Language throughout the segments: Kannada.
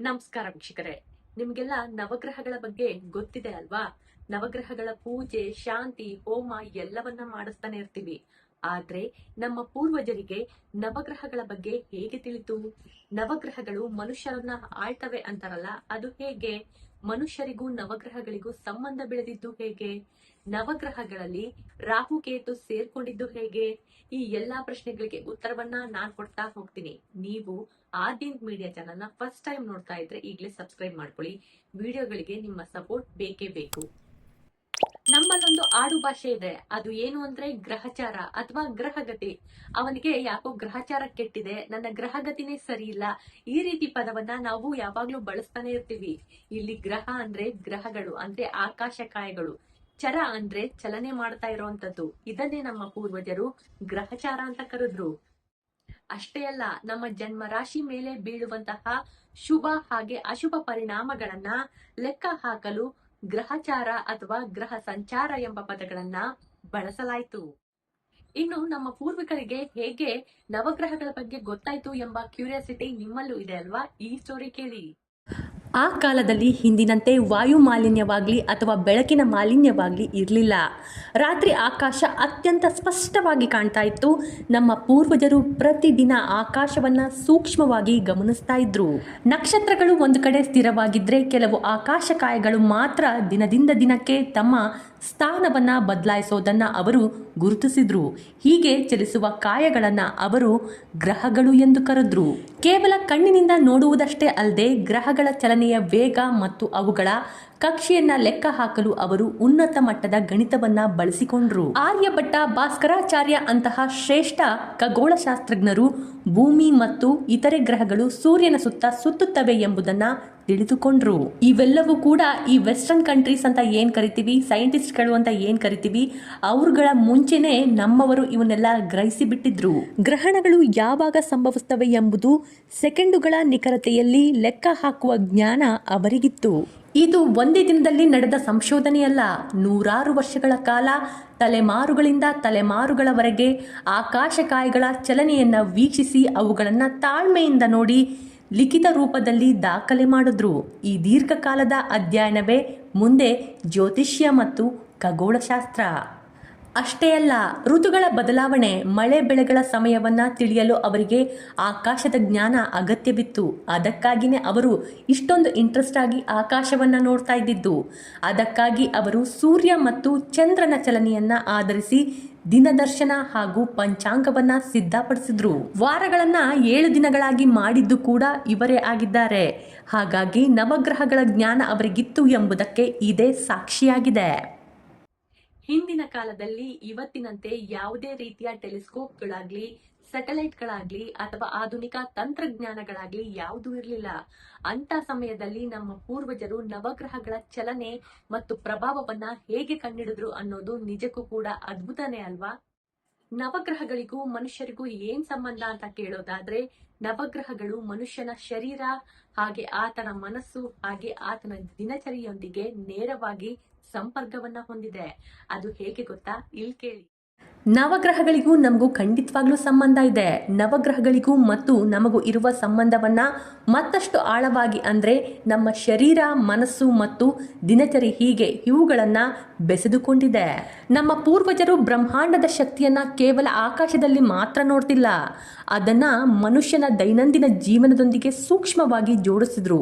ನಮಸ್ಕಾರ ವೀಕ್ಷಕರೇ, ನಿಮ್ಗೆಲ್ಲ ನವಗ್ರಹಗಳ ಬಗ್ಗೆ ಗೊತ್ತಿದೆ ಅಲ್ವಾ? ನವಗ್ರಹಗಳ ಪೂಜೆ, ಶಾಂತಿ, ಹೋಮ ಎಲ್ಲವನ್ನ ಮಾಡಿಸ್ತಾನೆ ಇರ್ತೀವಿ. ಆದ್ರೆ ನಮ್ಮ ಪೂರ್ವಜರಿಗೆ ನವಗ್ರಹಗಳ ಬಗ್ಗೆ ಹೇಗೆ ತಿಳಿತು? ನವಗ್ರಹಗಳು ಮನುಷ್ಯರನ್ನ ಆಳ್ತವೆ ಅಂತಾರಲ್ಲ, ಅದು ಹೇಗೆ? ಮನುಷ್ಯರಿಗೂ ನವಗ್ರಹಗಳಿಗೂ ಸಂಬಂಧ ಬೆಳೆದಿದ್ದು ಹೇಗೆ? ನವಗ್ರಹಗಳಲ್ಲಿ ರಾಹುಕೇತು ಸೇರ್ಕೊಂಡಿದ್ದು ಹೇಗೆ? ಈ ಎಲ್ಲಾ ಪ್ರಶ್ನೆಗಳಿಗೆ ಉತ್ತರವನ್ನ ನಾನ್ ಕೊಡ್ತಾ ಹೋಗ್ತೀನಿ. ನೀವು ಆದ್ಯಂತ್ ಮೀಡಿಯಾ ಚಾನಲ್ನ ಫಸ್ಟ್ ಟೈಮ್ ನೋಡ್ತಾ ಇದ್ರೆ ಈಗಲೇ ಸಬ್ಸ್ಕ್ರೈಬ್ ಮಾಡ್ಕೊಳ್ಳಿ. ವಿಡಿಯೋಗಳಿಗೆ ನಿಮ್ಮ ಸಪೋರ್ಟ್ ಬೇಕೇ ಬೇಕು. ನಮ್ಮಲ್ಲೊಂದು ಆಡು ಭಾಷೆ ಇದೆ. ಅದು ಏನು ಅಂದ್ರೆ ಗ್ರಹಚಾರ ಅಥವಾ ಗ್ರಹಗತಿ. ಅವನಿಗೆ ಯಾಕೋ ಗ್ರಹಚಾರ ಕೆಟ್ಟಿದೆ, ನನ್ನ ಗ್ರಹಗತಿನೇ ಸರಿ ಇಲ್ಲ, ಈ ರೀತಿ ಪದವನ್ನ ನಾವು ಯಾವಾಗ್ಲೂ ಬಳಸ್ತಾನೆ ಇರ್ತೀವಿ. ಇಲ್ಲಿ ಗ್ರಹ ಅಂದ್ರೆ ಗ್ರಹಗಳು ಅಂದ್ರೆ ಆಕಾಶಕಾಯಗಳು, ಚರ ಅಂದ್ರೆ ಚಲನೆ ಮಾಡ್ತಾ ಇರುವಂತದ್ದು. ಇದನ್ನೇ ನಮ್ಮ ಪೂರ್ವಜರು ಗ್ರಹಚಾರ ಅಂತ ಕರೆದ್ರು. ಅಷ್ಟೇ ಅಲ್ಲ, ನಮ್ಮ ಜನ್ಮ ರಾಶಿ ಮೇಲೆ ಬೀಳುವಂತಹ ಶುಭ ಹಾಗೆ ಅಶುಭ ಪರಿಣಾಮಗಳನ್ನ ಲೆಕ್ಕ ಹಾಕಲು ಗ್ರಹಚಾರ ಅಥವಾ ಗ್ರಹ ಸಂಚಾರ ಎಂಬ ಪದಗಳನ್ನ ಬಳಸಲಾಯಿತು. ಇನ್ನು ನಮ್ಮ ಪೂರ್ವಿಕರಿಗೆ ಹೇಗೆ ನವಗ್ರಹಗಳ ಬಗ್ಗೆ ಗೊತ್ತಾಯ್ತು ಎಂಬ ಕ್ಯೂರಿಯಾಸಿಟಿ ನಿಮ್ಮಲ್ಲೂ ಇದೆ ಅಲ್ವಾ? ಈ ಸ್ಟೋರಿ ಕೇಳಿ. ಆ ಕಾಲದಲ್ಲಿ ಹಿಂದಿನಂತೆ ವಾಯು ಮಾಲಿನ್ಯವಾಗ್ಲಿ ಅಥವಾ ಬೆಳಕಿನ ಮಾಲಿನ್ಯವಾಗ್ಲಿ ಇರಲಿಲ್ಲ. ರಾತ್ರಿ ಆಕಾಶ ಅತ್ಯಂತ ಸ್ಪಷ್ಟವಾಗಿ ಕಾಣ್ತಾ ಇತ್ತು. ನಮ್ಮ ಪೂರ್ವಜರು ಪ್ರತಿದಿನ ಆಕಾಶವನ್ನ ಸೂಕ್ಷ್ಮವಾಗಿ ಗಮನಿಸ್ತಾ ಇದ್ರು. ನಕ್ಷತ್ರಗಳು ಒಂದು ಕಡೆ ಸ್ಥಿರವಾಗಿದ್ರೆ ಕೆಲವು ಆಕಾಶಕಾಯಗಳು ಮಾತ್ರ ದಿನದಿಂದ ದಿನಕ್ಕೆ ತಮ್ಮ ಸ್ಥಾನವನ್ನ ಬದಲಾಯಿಸೋದನ್ನ ಅವರು ಗುರುತಿಸಿದ್ರು. ಹೀಗೆ ಚಲಿಸುವ ಕಾಯಗಳನ್ನ ಅವರು ಗ್ರಹಗಳು ಎಂದು ಕರೆದ್ರು. ಕೇವಲ ಕಣ್ಣಿನಿಂದ ನೋಡುವುದಷ್ಟೇ ಅಲ್ಲದೆ ಗ್ರಹಗಳ ಚಲನೆಯ ವೇಗ ಮತ್ತು ಅವುಗಳ ಕಕ್ಷೆಯನ್ನ ಲೆಕ್ಕ ಹಾಕಲು ಅವರು ಉನ್ನತ ಮಟ್ಟದ ಗಣಿತವನ್ನ ಬಳಸಿಕೊಂಡ್ರು. ಆರ್ಯಭಟ್ಟ, ಭಾಸ್ಕರಾಚಾರ್ಯ ಅಂತಹ ಶ್ರೇಷ್ಠ ಖಗೋಳಶಾಸ್ತ್ರಜ್ಞರು ಭೂಮಿ ಮತ್ತು ಇತರೆ ಗ್ರಹಗಳು ಸೂರ್ಯನ ಸುತ್ತ ಸುತ್ತುತ್ತವೆ ಎಂಬುದನ್ನ ತಿಳಿದುಕೊಂಡ್ರು. ಇವೆಲ್ಲವೂ ಕೂಡ ಈ ವೆಸ್ಟರ್ನ್ ಕಂಟ್ರೀಸ್ ಅಂತ ಏನ್ ಕರಿತೀವಿ, ಸೈಂಟಿಸ್ಟ್ಗಳು ಅಂತ ಏನ್ ಕರಿತೀವಿ, ಅವ್ರಗಳ ಮುಂಚೆನೆ ನಮ್ಮವರು ಇವನ್ನೆಲ್ಲ ಗ್ರಹಿಸಿ ಬಿಟ್ಟಿದ್ರು. ಗ್ರಹಣಗಳು ಯಾವಾಗ ಸಂಭವಿಸ್ತವೆ ಎಂಬುದು ಸೆಕೆಂಡುಗಳ ನಿಖರತೆಯಲ್ಲಿ ಲೆಕ್ಕ ಹಾಕುವ ಜ್ಞಾನ ಅವರಿಗಿತ್ತು. ಇದು ಒಂದೇ ದಿನದಲ್ಲಿ ನಡೆದ ಸಂಶೋಧನೆಯಲ್ಲ. ನೂರಾರು ವರ್ಷಗಳ ಕಾಲ ತಲೆಮಾರುಗಳಿಂದ ತಲೆಮಾರುಗಳವರೆಗೆ ಆಕಾಶಕಾಯಗಳ ಚಲನೆಯನ್ನ ವೀಕ್ಷಿಸಿ ಅವುಗಳನ್ನ ತಾಳ್ಮೆಯಿಂದ ನೋಡಿ ಲಿಖಿತ ರೂಪದಲ್ಲಿ ದಾಖಲೆ ಮಾಡಿದ್ರು. ಈ ದೀರ್ಘಕಾಲದ ಅಧ್ಯಯನವೇ ಮುಂದೆ ಜ್ಯೋತಿಷ್ಯ ಮತ್ತು ಖಗೋಳಶಾಸ್ತ್ರ. ಅಷ್ಟೇ ಅಲ್ಲ, ಋತುಗಳ ಬದಲಾವಣೆ, ಮಳೆ ಬೆಳೆಗಳ ಸಮಯವನ್ನ ತಿಳಿಯಲು ಅವರಿಗೆ ಆಕಾಶದ ಜ್ಞಾನ ಅಗತ್ಯವಿತ್ತು. ಅದಕ್ಕಾಗಿಯೇ ಅವರು ಇಷ್ಟೊಂದು ಇಂಟ್ರೆಸ್ಟ್ ಆಗಿ ಆಕಾಶವನ್ನ ನೋಡ್ತಾ ಇದ್ದಿದ್ದು. ಅದಕ್ಕಾಗಿ ಅವರು ಸೂರ್ಯ ಮತ್ತು ಚಂದ್ರನ ಚಲನೆಯನ್ನ ಆಧರಿಸಿ ದಿನದರ್ಶನ ಹಾಗೂ ಪಂಚಾಂಗವನ್ನ ಸಿದ್ಧಪಡಿಸಿದ್ರು. ವಾರಗಳನ್ನ 7 ದಿನಗಳಾಗಿ ಮಾಡಿದ್ದು ಕೂಡ ಇವರೇ ಆಗಿದ್ದಾರೆ. ಹಾಗಾಗಿ ನವಗ್ರಹಗಳ ಜ್ಞಾನ ಅವರಿಗಿತ್ತು ಎಂಬುದಕ್ಕೆ ಇದೇ ಸಾಕ್ಷಿಯಾಗಿದೆ. ಹಿಂದಿನ ಕಾಲದಲ್ಲಿ ಇವತ್ತಿನಂತೆ ಯಾವುದೇ ರೀತಿಯ ಟೆಲಿಸ್ಕೋಪ್ಗಳಾಗ್ಲಿ, ಸ್ಯಾಟಲೈಟ್ಗಳಾಗ್ಲಿ ಅಥವಾ ಆಧುನಿಕ ತಂತ್ರಜ್ಞಾನಗಳಾಗ್ಲಿ ಯಾವುದೂ ಇರಲಿಲ್ಲ. ಅಂತ ಸಮಯದಲ್ಲಿ ನಮ್ಮ ಪೂರ್ವಜರು ನವಗ್ರಹಗಳ ಚಲನೆ ಮತ್ತು ಪ್ರಭಾವವನ್ನ ಹೇಗೆ ಕಂಡಿಡಿದ್ರು ಅನ್ನೋದು ನಿಜಕ್ಕೂ ಕೂಡ ಅದ್ಭುತನೇ ಅಲ್ವಾ? ನವಗ್ರಹಗಳಿಗೂ ಮನುಷ್ಯರಿಗೂ ಏನ್ ಸಂಬಂಧ ಅಂತ ಕೇಳೋದಾದ್ರೆ, ನವಗ್ರಹಗಳು ಮನುಷ್ಯನ ಶರೀರ ಹಾಗೆ ಆತನ ಮನಸ್ಸು ಹಾಗೆ ಆತನ ದಿನಚರಿಯೊಂದಿಗೆ ನೇರವಾಗಿ ಸಂಪರ್ಕವನ್ನ ಹೊಂದಿದೆ. ಅದು ಹೇಗೆ ಗೊತ್ತಾ? ಇಲ್ಲಿ ಕೇಳಿ. ನವಗ್ರಹಗಳಿಗೂ ನಮಗೂ ಖಂಡಿತವಾಗ್ಲೂ ಸಂಬಂಧ ಇದೆ. ನವಗ್ರಹಗಳಿಗೂ ಮತ್ತು ನಮಗೂ ಇರುವ ಸಂಬಂಧವನ್ನ ಮತ್ತಷ್ಟು ಆಳವಾಗಿ ಅಂದ್ರೆ ನಮ್ಮ ಶರೀರ, ಮನಸ್ಸು ಮತ್ತು ದಿನಚರಿ ಹೀಗೆ ಇವುಗಳನ್ನ ಬೆಸೆದುಕೊಂಡಿದೆ. ನಮ್ಮ ಪೂರ್ವಜರು ಬ್ರಹ್ಮಾಂಡದ ಶಕ್ತಿಯನ್ನ ಕೇವಲ ಆಕಾಶದಲ್ಲಿ ಮಾತ್ರ ನೋಡ್ತಿಲ್ಲ, ಅದನ್ನ ಮನುಷ್ಯನ ದೈನಂದಿನ ಜೀವನದೊಂದಿಗೆ ಸೂಕ್ಷ್ಮವಾಗಿ ಜೋಡಿಸಿದ್ರು.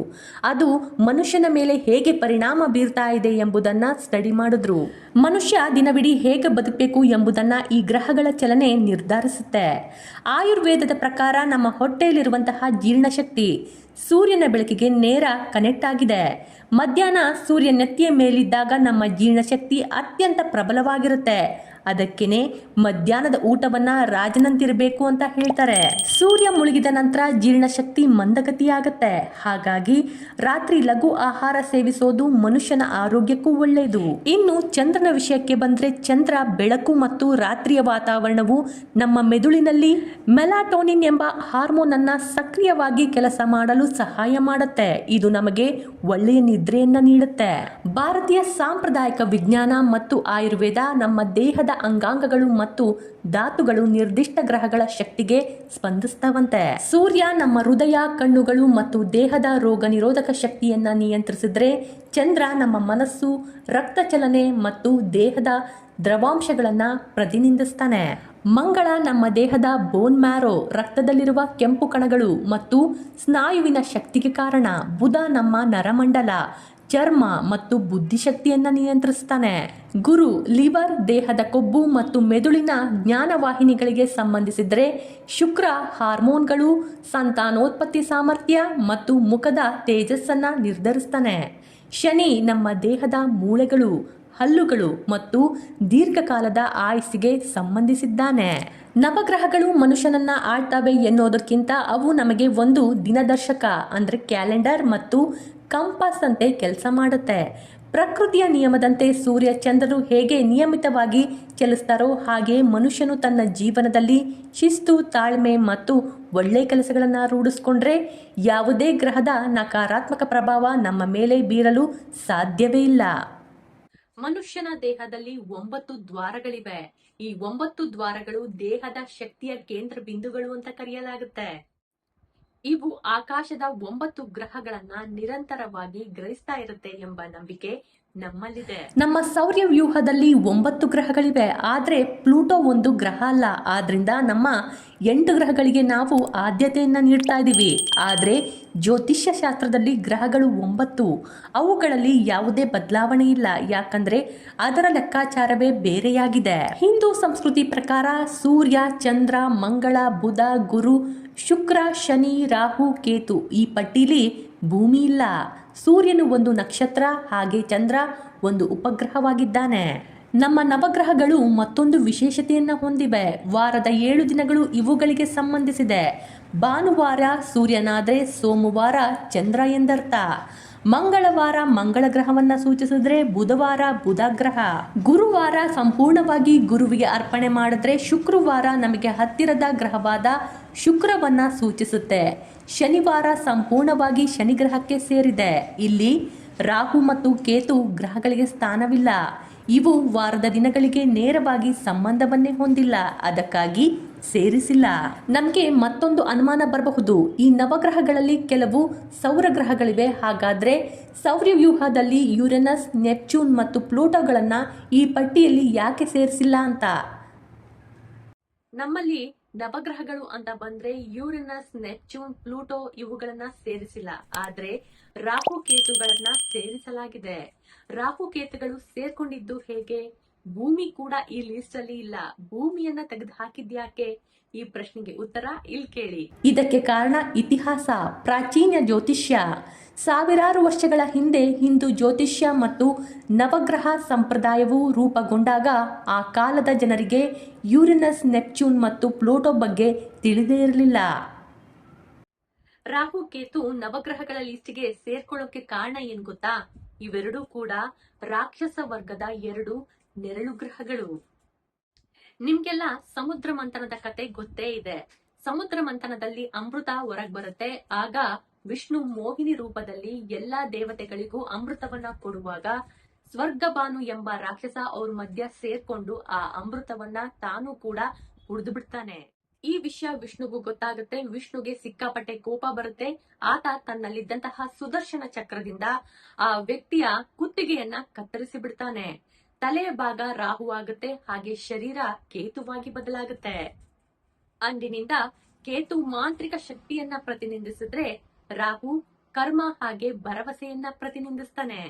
ಅದು ಮನುಷ್ಯನ ಮೇಲೆ ಹೇಗೆ ಪರಿಣಾಮ ಬೀರ್ತಾ ಇದೆ ಎಂಬುದನ್ನ ಸ್ಟಡಿ ಮಾಡಿದ್ರು. ಮನುಷ್ಯ ದಿನವಿಡೀ ಹೇಗೆ ಬದುಕಬೇಕು ಎಂಬುದನ್ನ ಈ ಗ್ರಹಗಳ ಚಲನೆ ನಿರ್ಧರಿಸುತ್ತೆ. ಆಯುರ್ವೇದದ ಪ್ರಕಾರ ನಮ್ಮ ಹೊಟ್ಟೆಯಲ್ಲಿರುವಂತಹ ಜೀರ್ಣಶಕ್ತಿ ಸೂರ್ಯನ ಬೆಳಕಿಗೆ ನೇರ ಕನೆಕ್ಟ್ ಆಗಿದೆ. ಮಧ್ಯಾಹ್ನ ಸೂರ್ಯ ನೆತ್ತಿಯ ಮೇಲಿದ್ದಾಗ ನಮ್ಮ ಜೀರ್ಣಶಕ್ತಿ ಅತ್ಯಂತ ಪ್ರಬಲವಾಗಿರುತ್ತೆ. ಅದಕ್ಕೇನೆ ಮಧ್ಯಾಹ್ನದ ಊಟವನ್ನ ರಾಜನಂತಿರಬೇಕು ಅಂತ ಹೇಳ್ತಾರೆ. ಸೂರ್ಯ ಮುಳುಗಿದ ನಂತರ ಜೀರ್ಣಶಕ್ತಿ ಮಂದಗತಿಯಾಗತ್ತೆ. ಹಾಗಾಗಿ ರಾತ್ರಿ ಲಘು ಆಹಾರ ಸೇವಿಸೋದು ಮನುಷ್ಯನ ಆರೋಗ್ಯಕ್ಕೂ ಒಳ್ಳೆಯದು. ಇನ್ನು ಚಂದ್ರನ ವಿಷಯಕ್ಕೆ ಬಂದ್ರೆ, ಚಂದ್ರ ಬೆಳಕು ಮತ್ತು ರಾತ್ರಿಯ ವಾತಾವರಣವು ನಮ್ಮ ಮೆದುಳಿನಲ್ಲಿ ಮೆಲಾಟೋನಿನ್ ಎಂಬ ಹಾರ್ಮೋನ್ ಅನ್ನ ಸಕ್ರಿಯವಾಗಿ ಕೆಲಸ ಮಾಡಲು ಸಹಾಯ ಮಾಡುತ್ತೆ. ಇದು ನಮಗೆ ಒಳ್ಳೆಯ ನಿದ್ರೆಯನ್ನ ನೀಡುತ್ತೆ. ಭಾರತೀಯ ಸಾಂಪ್ರದಾಯಿಕ ವಿಜ್ಞಾನ ಮತ್ತು ಆಯುರ್ವೇದ ನಮ್ಮ ದೇಹದ ದೇಹದ ಅಂಗಾಂಗಗಳು ಮತ್ತು ಧಾತುಗಳು ನಿರ್ದಿಷ್ಟ ಗ್ರಹಗಳ ಶಕ್ತಿಗೆ ಸ್ಪಂದಿಸ್ತವಂತೆ. ಸೂರ್ಯ ನಮ್ಮ ಹೃದಯ, ಕಣ್ಣುಗಳು ಮತ್ತು ದೇಹದ ರೋಗ ನಿರೋಧಕ ಶಕ್ತಿಯನ್ನ ನಿಯಂತ್ರಿಸಿದ್ರೆ, ಚಂದ್ರ ನಮ್ಮ ಮನಸ್ಸು, ರಕ್ತ ಚಲನೆ ಮತ್ತು ದೇಹದ ದ್ರವಾಂಶಗಳನ್ನ ಪ್ರತಿನಿಧಿಸ್ತಾನೆ. ಮಂಗಳ ನಮ್ಮ ದೇಹದ ಬೋನ್ ಮ್ಯಾರೋ, ರಕ್ತದಲ್ಲಿರುವ ಕೆಂಪು ಕಣಗಳು ಮತ್ತು ಸ್ನಾಯುವಿನ ಶಕ್ತಿಗೆ ಕಾರಣ. ಬುಧ ನಮ್ಮ ನರಮಂಡಲ, ಚರ್ಮ ಮತ್ತು ಬುದ್ಧಿಶಕ್ತಿಯನ್ನ ನಿಯಂತ್ರಿಸ್ತಾನೆ. ಗುರು ಲಿವರ್, ದೇಹದ ಕೊಬ್ಬು ಮತ್ತು ಮೆದುಳಿನ ಜ್ಞಾನವಾಹಿನಿಗಳಿಗೆ ಸಂಬಂಧಿಸಿದ್ರೆ, ಶುಕ್ರ ಹಾರ್ಮೋನ್ಗಳು, ಸಂತಾನೋತ್ಪತ್ತಿ ಸಾಮರ್ಥ್ಯ ಮತ್ತು ಮುಖದ ತೇಜಸ್ಸನ್ನ ನಿರ್ಧರಿಸ್ತಾನೆ. ಶನಿ ನಮ್ಮ ದೇಹದ ಮೂಳೆಗಳು, ಹಲ್ಲುಗಳು ಮತ್ತು ದೀರ್ಘಕಾಲದ ಆಯುಸ್ಸಿಗೆ ಸಂಬಂಧಿಸಿದ್ದಾನೆ. ನವಗ್ರಹಗಳು ಮನುಷ್ಯನನ್ನ ಆಳ್ತವೆ ಎನ್ನುವುದಕ್ಕಿಂತ ಅವು ನಮಗೆ ಒಂದು ದಿನದರ್ಶಕ ಅಂದ್ರೆ ಕ್ಯಾಲೆಂಡರ್ ಮತ್ತು ಕಂಪಾಸ್ ಅಂತೆ ಕೆಲಸ ಮಾಡುತ್ತೆ. ಪ್ರಕೃತಿಯ ನಿಯಮದಂತೆ ಸೂರ್ಯ ಚಂದ್ರರು ಹೇಗೆ ನಿಯಮಿತವಾಗಿ ಚಲಿಸ್ತಾರೋ ಹಾಗೆ ಮನುಷ್ಯನು ತನ್ನ ಜೀವನದಲ್ಲಿ ಶಿಸ್ತು, ತಾಳ್ಮೆ ಮತ್ತು ಒಳ್ಳೆ ಕೆಲಸಗಳನ್ನು ರೂಢಿಸ್ಕೊಂಡ್ರೆ ಯಾವುದೇ ಗ್ರಹದ ನಕಾರಾತ್ಮಕ ಪ್ರಭಾವ ನಮ್ಮ ಮೇಲೆ ಬೀರಲು ಸಾಧ್ಯವೇ ಇಲ್ಲ. ಮನುಷ್ಯನ ದೇಹದಲ್ಲಿ 9 ದ್ವಾರಗಳಿವೆ. ಈ 9 ದ್ವಾರಗಳು ದೇಹದ ಶಕ್ತಿಯ ಕೇಂದ್ರ ಬಿಂದುಗಳು ಅಂತ ಕರೆಯಲಾಗುತ್ತೆ. ಇವು ಆಕಾಶದ 9 ಗ್ರಹಗಳನ್ನ ನಿರಂತರವಾಗಿ ಗ್ರಹಿಸ್ತಾ ಇರುತ್ತೆ ಎಂಬ ನಂಬಿಕೆ ನಮ್ಮಲ್ಲಿದೆ. ನಮ್ಮ ಸೌರ್ಯ ವ್ಯೂಹದಲ್ಲಿ 9 ಗ್ರಹಗಳಿವೆ, ಆದ್ರೆ ಪ್ಲೂಟೋ ಒಂದು ಗ್ರಹ ಅಲ್ಲ. ಆದ್ರಿಂದ ನಮ್ಮ 8 ಗ್ರಹಗಳಿಗೆ ನಾವು ಆದ್ಯತೆಯನ್ನ ನೀಡ್ತಾ ಇದೀವಿ. ಆದ್ರೆ ಜ್ಯೋತಿಷ್ಯ ಶಾಸ್ತ್ರದಲ್ಲಿ ಗ್ರಹಗಳು 9, ಅವುಗಳಲ್ಲಿ ಯಾವುದೇ ಬದಲಾವಣೆ ಇಲ್ಲ. ಯಾಕಂದ್ರೆ ಅದರ ಲೆಕ್ಕಾಚಾರವೇ ಬೇರೆಯಾಗಿದೆ. ಹಿಂದೂ ಸಂಸ್ಕೃತಿ ಪ್ರಕಾರ ಸೂರ್ಯ, ಚಂದ್ರ, ಮಂಗಳ, ಬುಧ, ಗುರು, ಶುಕ್ರ, ಶನಿ, ರಾಹು, ಕೇತು ಈ ಪಟ್ಟಿಲಿ ಭೂಮಿ ಇಲ್ಲ. ಸೂರ್ಯನು ಒಂದು ನಕ್ಷತ್ರ, ಹಾಗೆ ಚಂದ್ರ ಒಂದು ಉಪಗ್ರಹವಾಗಿದ್ದಾನೆ. ನಮ್ಮ ನವಗ್ರಹಗಳು ಮತ್ತೊಂದು ವಿಶೇಷತೆಯನ್ನ ಹೊಂದಿವೆ. ವಾರದ 7 ದಿನಗಳು ಇವುಗಳಿಗೆ ಸಂಬಂಧಿಸಿದೆ. ಭಾನುವಾರ ಸೂರ್ಯನಾದ್ರೆ ಸೋಮವಾರ ಚಂದ್ರ ಎಂದರ್ಥ. ಮಂಗಳವಾರ ಮಂಗಳ ಗ್ರಹವನ್ನ ಸೂಚಿಸಿದ್ರೆ ಬುಧವಾರ ಬುಧ ಗ್ರಹ. ಗುರುವಾರ ಸಂಪೂರ್ಣವಾಗಿ ಗುರುವಿಗೆ ಅರ್ಪಣೆ ಮಾಡಿದ್ರೆ ಶುಕ್ರವಾರ ನಮಗೆ ಹತ್ತಿರದ ಗ್ರಹವಾದ ಶುಕ್ರವನ್ನ ಸೂಚಿಸುತ್ತೆ. ಶನಿವಾರ ಸಂಪೂರ್ಣವಾಗಿ ಶನಿ ಗ್ರಹಕ್ಕೆ ಸೇರಿದೆ. ಇಲ್ಲಿ ರಾಹು ಮತ್ತು ಕೇತು ಗ್ರಹಗಳಿಗೆ ಸ್ಥಾನವಿಲ್ಲ. ಇವು ವಾರದ ದಿನಗಳಿಗೆ ನೇರವಾಗಿ ಸಂಬಂಧವನ್ನೇ ಹೊಂದಿಲ್ಲ, ಅದಕ್ಕಾಗಿ ಸೇರಿಸಿಲ್ಲ. ನಮಗೆ ಮತ್ತೊಂದು ಅನುಮಾನ ಬರಬಹುದು, ಈ ನವಗ್ರಹಗಳಲ್ಲಿ ಕೆಲವು ಸೌರ ಗ್ರಹಗಳಿವೆ, ಹಾಗಾದ್ರೆ ಸೌರವ್ಯೂಹದಲ್ಲಿ ಯುರೇನಸ್, ನೆಪ್ಚೂನ್ ಮತ್ತು ಪ್ಲೂಟೋಗಳನ್ನ ಈ ಪಟ್ಟಿಯಲ್ಲಿ ಯಾಕೆ ಸೇರಿಸಿಲ್ಲ ಅಂತ. ನಮ್ಮಲ್ಲಿ ನವಗ್ರಹಗಳು ಅಂತ ಬಂದ್ರೆ ಯುರೇನಸ್, ನೆಪ್ಚೂನ್, ಪ್ಲೂಟೋ ಇವುಗಳನ್ನ ಸೇರಿಸಿಲ್ಲ. ಆದ್ರೆ ರಾಹು ಕೇತುಗಳನ್ನ ಸೇರಿಸಲಾಗಿದೆ. ರಾಹು ಕೇತುಗಳು ಸೇರ್ಕೊಂಡಿದ್ದು ಹೇಗೆ? ಭೂಮಿ ಕೂಡ ಈ ಲಿಸ್ಟ್ ಅಲ್ಲಿ ಇಲ್ಲ. ಭೂಮಿಯನ್ನ ತೆಗೆದು ಹಾಕಿದ್ಯಾಕೆ? ಈ ಪ್ರಶ್ನೆಗೆ ಉತ್ತರ ಇಲ್ಲಿ ಕೇಳಿ. ಇದಕ್ಕೆ ಕಾರಣ ಇತಿಹಾಸ, ಪ್ರಾಚೀನ ಜ್ಯೋತಿಷ್ಯ. ಸಾವಿರಾರು ವರ್ಷಗಳ ಹಿಂದೆ ಹಿಂದೂ ಜ್ಯೋತಿಷ್ಯ ಮತ್ತು ನವಗ್ರಹ ಸಂಪ್ರದಾಯವು ರೂಪುಗೊಂಡಾಗ ಆ ಕಾಲದ ಜನರಿಗೆ ಯುರೇನಸ್, ನೆಪ್ಚೂನ್ ಮತ್ತು ಪ್ಲೂಟೋ ಬಗ್ಗೆ ತಿಳಿದೇ ಇರಲಿಲ್ಲ. ರಾಹು ಕೇತು ನವಗ್ರಹಗಳ ಲಿಸ್ಟ್ಗೆ ಸೇರ್ಕೊಳ್ಳೋಕೆ ಕಾರಣ ಏನ್ ಗೊತ್ತಾ? ಇವೆರಡೂ ಕೂಡ ರಾಕ್ಷಸ ವರ್ಗದ 2 ನೆರಳು ಗ್ರಹಗಳು. ನಿಮ್ಗೆಲ್ಲ ಸಮುದ್ರ ಮಂಥನದ ಕತೆ ಗೊತ್ತೇ ಇದೆ. ಸಮುದ್ರ ಮಂಥನದಲ್ಲಿ ಅಮೃತ ಹೊರಗ್ ಬರುತ್ತೆ. ಆಗ ವಿಷ್ಣು ಮೋಹಿನಿ ರೂಪದಲ್ಲಿ ಎಲ್ಲಾ ದೇವತೆಗಳಿಗೂ ಅಮೃತವನ್ನ ಕೊಡುವಾಗ ಸ್ವರ್ಗಭಾನು ಎಂಬ ರಾಕ್ಷಸ ಅವ್ರ ಮಧ್ಯ ಸೇರ್ಕೊಂಡು ಆ ಅಮೃತವನ್ನ ತಾನು ಕೂಡ ಕುಡಿದು ಬಿಡ್ತಾನೆ. ಈ ವಿಷಯ ವಿಷ್ಣುಗೂ ಗೊತ್ತಾಗುತ್ತೆ. ವಿಷ್ಣುಗೆ ಸಿಕ್ಕಾಪಟ್ಟೆ ಕೋಪ ಬರುತ್ತೆ. ಆತ ತನ್ನಲ್ಲಿದ್ದಂತಹ ಸುದರ್ಶನ ಚಕ್ರದಿಂದ ಆ ವ್ಯಕ್ತಿಯ ಕುತ್ತಿಗೆಯನ್ನ ಕತ್ತರಿಸಿ ಬಿಡ್ತಾನೆ. ತಲೆಯ ಭಾಗ ರಾಹು ಆಗುತ್ತೆ, ಹಾಗೆ ಶರೀರ ಕೇತುವಾಗಿ ಬದಲಾಗುತ್ತೆ. ಅಂದಿನಿಂದ ಕೇತು ಮಾಂತ್ರಿಕ ಶಕ್ತಿಯನ್ನ ಪ್ರತಿನಿಧಿಸಿದ್ರೆ, ರಾಹು ಕರ್ಮ ಹಾಗೆ ಭರವಸೆಯನ್ನ ಪ್ರತಿನಿಧಿಸ್ತಾನೆ.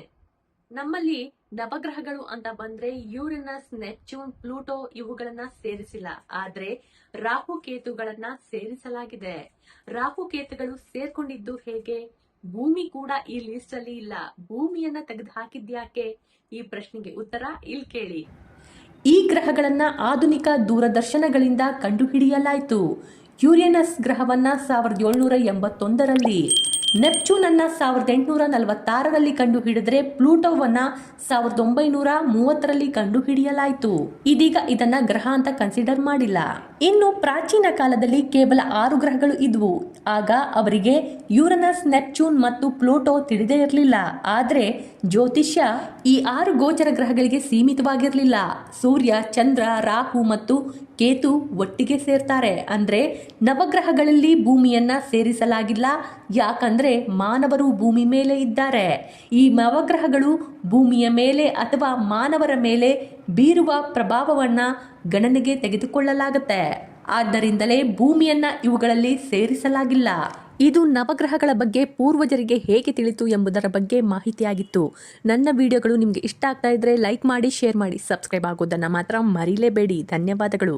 ನಮ್ಮಲ್ಲಿ ನವಗ್ರಹಗಳು ಅಂತ ಬಂದ್ರೆ ಯುರೇನಸ್, ನೆಪ್ಚೂನ್, ಪ್ಲೂಟೋ ಇವುಗಳನ್ನ ಸೇರಿಸಿಲ್ಲ. ಆದ್ರೆ ರಾಹು ಕೇತುಗಳನ್ನ ಸೇರಿಸಲಾಗಿದೆ. ರಾಹು ಕೇತುಗಳು ಸೇರ್ಕೊಂಡಿದ್ದು ಹೇಗೆ? ಭೂಮಿ ಕೂಡ ಈ ಲಿಸ್ಟ್ ಅಲ್ಲಿ ಇಲ್ಲ. ಭೂಮಿಯನ್ನ ತೆಗೆದು ಹಾಕಿದ್ಯಾಕೆ? ಈ ಪ್ರಶ್ನೆಗೆ ಉತ್ತರ ಇಲ್ಲಿ ಕೇಳಿ. ಈ ಗ್ರಹಗಳನ್ನ ಆಧುನಿಕ ದೂರದರ್ಶನಗಳಿಂದ ಕಂಡುಹಿಡಿಯಲಾಯಿತು. ಯುರೇನಸ್ ಗ್ರಹವನ್ನ 1781ರಲ್ಲಿ, ನೆಪ್ಚೂನ್ ಅನ್ನ 1846ರಲ್ಲಿ ಕಂಡು ಹಿಡಿದ್ರೆ ಪ್ಲೂಟೋವನ್ನ 1930ರಲ್ಲಿ ಕಂಡು ಹಿಡಿಯಲಾಯಿತು. ಇದೀಗ ಇದನ್ನ ಗ್ರಹ ಅಂತ ಕನ್ಸಿಡರ್ ಮಾಡಿಲ್ಲ. ಇನ್ನು ಪ್ರಾಚೀನ ಕಾಲದಲ್ಲಿ ಕೇವಲ 6 ಗ್ರಹಗಳು ಇದ್ವು. ಆಗ ಅವರಿಗೆ ಯುರನಸ್, ನೆಪ್ಚೂನ್ ಮತ್ತು ಪ್ಲೂಟೋ ತಿಳಿದೇ ಇರಲಿಲ್ಲ. ಆದ್ರೆ ಜ್ಯೋತಿಷ್ಯ ಈ 6 ಗೋಚರ ಗ್ರಹಗಳಿಗೆ ಸೀಮಿತವಾಗಿರಲಿಲ್ಲ. ಸೂರ್ಯ, ಚಂದ್ರ, ರಾಹು ಮತ್ತು ಕೇತು ಒಟ್ಟಿಗೆ ಸೇರ್ತಾರೆ. ಅಂದ್ರೆ ನವಗ್ರಹಗಳಲ್ಲಿ ಭೂಮಿಯನ್ನ ಸೇರಿಸಲಾಗಿಲ್ಲ. ಯಾಕಂದ್ರೆ ಮಾನವರು ಭೂಮಿ ಮೇಲೆ ಇದ್ದಾರೆ. ಈ ನವಗ್ರಹಗಳು ಭೂಮಿಯ ಮೇಲೆ ಅಥವಾ ಮಾನವರ ಮೇಲೆ ಬೀರುವ ಪ್ರಭಾವವನ್ನ ಗಣನೆಗೆ ತೆಗೆದುಕೊಳ್ಳಲಾಗುತ್ತೆ. ಆದ್ದರಿಂದಲೇ ಭೂಮಿಯನ್ನ ಇವುಗಳಲ್ಲಿ ಸೇರಿಸಲಾಗಿಲ್ಲ. ಇದು ನವಗ್ರಹಗಳ ಬಗ್ಗೆ ಪೂರ್ವಜರಿಗೆ ಹೇಗೆ ತಿಳಿತು ಎಂಬುದರ ಬಗ್ಗೆ ಮಾಹಿತಿಯಾಗಿತ್ತು. ನನ್ನ ವಿಡಿಯೋಗಳು ನಿಮಗೆ ಇಷ್ಟ ಆಗ್ತಾ ಇದ್ರೆ ಲೈಕ್ ಮಾಡಿ, ಶೇರ್ ಮಾಡಿ, ಸಬ್ಸ್ಕ್ರೈಬ್ ಆಗೋದನ್ನು ಮಾತ್ರ ಮರಿಲೇಬೇಡಿ. ಧನ್ಯವಾದಗಳು.